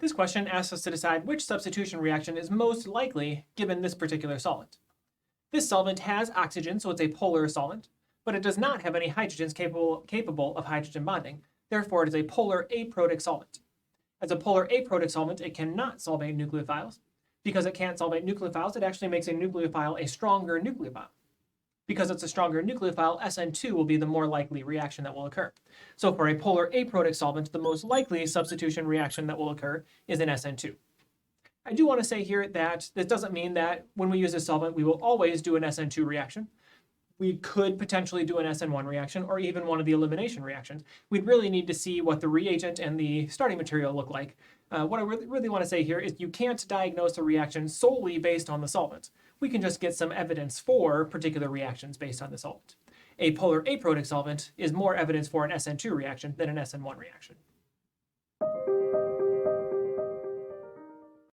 This question asks us to decide which substitution reaction is most likely given this particular solvent. This solvent has oxygen, so it's a polar solvent, but it does not have any hydrogens capable of hydrogen bonding. Therefore, it is a polar aprotic solvent. As a polar aprotic solvent, it cannot solvate nucleophiles. Because it can't solvate nucleophiles, it actually makes a nucleophile a stronger nucleophile. Because it's a stronger nucleophile, SN2 will be the more likely reaction that will occur. So for a polar aprotic solvent, the most likely substitution reaction that will occur is an SN2. I do want to say here that this doesn't mean that when we use this solvent, we will always do an SN2 reaction. We could potentially do an SN1 reaction or even one of the elimination reactions. We'd really need to see what the reagent and the starting material look like. What I really want to say here is you can't diagnose a reaction solely based on the solvent. We can just get some evidence for particular reactions based on the solvent. A polar aprotic solvent is more evidence for an SN2 reaction than an SN1 reaction.